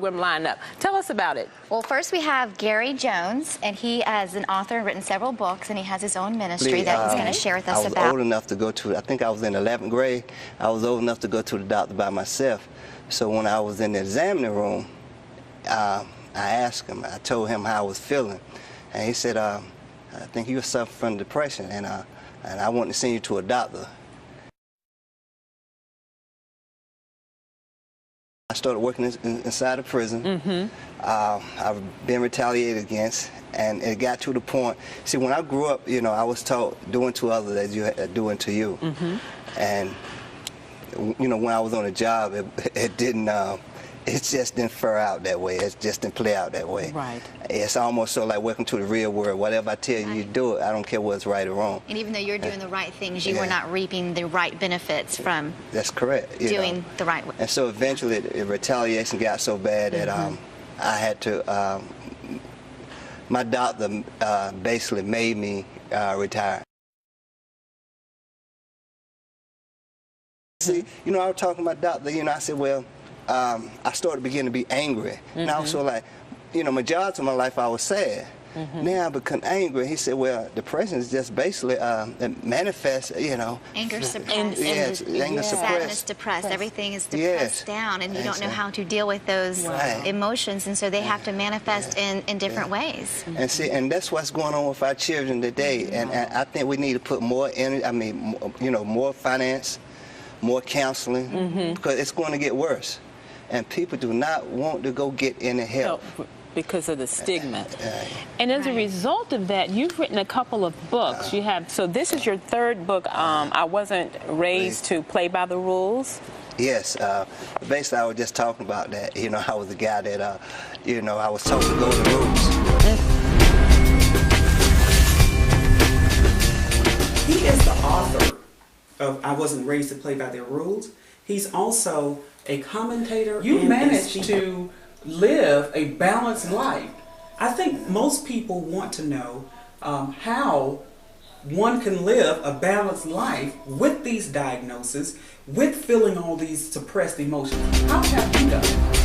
program lineup. Tell us about it. Well, first we have Gary Jones, and he is an author and written several books, and he has his own ministry that he's going to share with us about. I was old enough to go to, I think I was in 11th grade, I was old enough to go to the doctor by myself. So when I was in the examining room, I asked him, I told him how I was feeling, and he said, I think you were suffering from depression, and I want to send you to a doctor. I started working inside the prison. I've been retaliated against, and it got to the point. See, when I grew up, you know, I was taught doing to others as you are doing to you. And you know, when I was on a job, it didn't. It just didn't fare out that way. It just didn't play out that way. Right. It's almost so like welcome to the real world. Whatever I tell you, you do it. I don't care what's right or wrong. And even though you're doing the right things, you were not reaping the right benefits from That's correct. doing the right way. And so eventually, the retaliation got so bad that I had to. My doctor basically made me retire. See, you know, I was talking to my doctor. You know, I said, well. I started beginning to be angry. And I was so like, you know, majority of my life I was sad. Now I become angry. He said, well, depression is just basically it manifests, you know. Anger suppressed. Yes, anger suppressed. Sadness depressed. Everything is depressed down, and you don't know how to deal with those emotions, and so they have to manifest in different ways. And see, and that's what's going on with our children today. And I think we need to put more energy, I mean, you know, more finance, more counseling, because it's going to get worse. And people do not want to go get any help. Because of the stigma. And as a result of that, you've written a couple of books. You have, so this is your third book, I Wasn't Raised to Play by the Rules. Yes, basically I was just talking about that. You know, I was the guy that, you know, I was told to go to the rules. He is the author of I Wasn't Raised to Play by Their Rules. He's also a commentator. You managed to live a balanced life. I think most people want to know how one can live a balanced life with these diagnoses, with feeling all these suppressed emotions. How have you done it?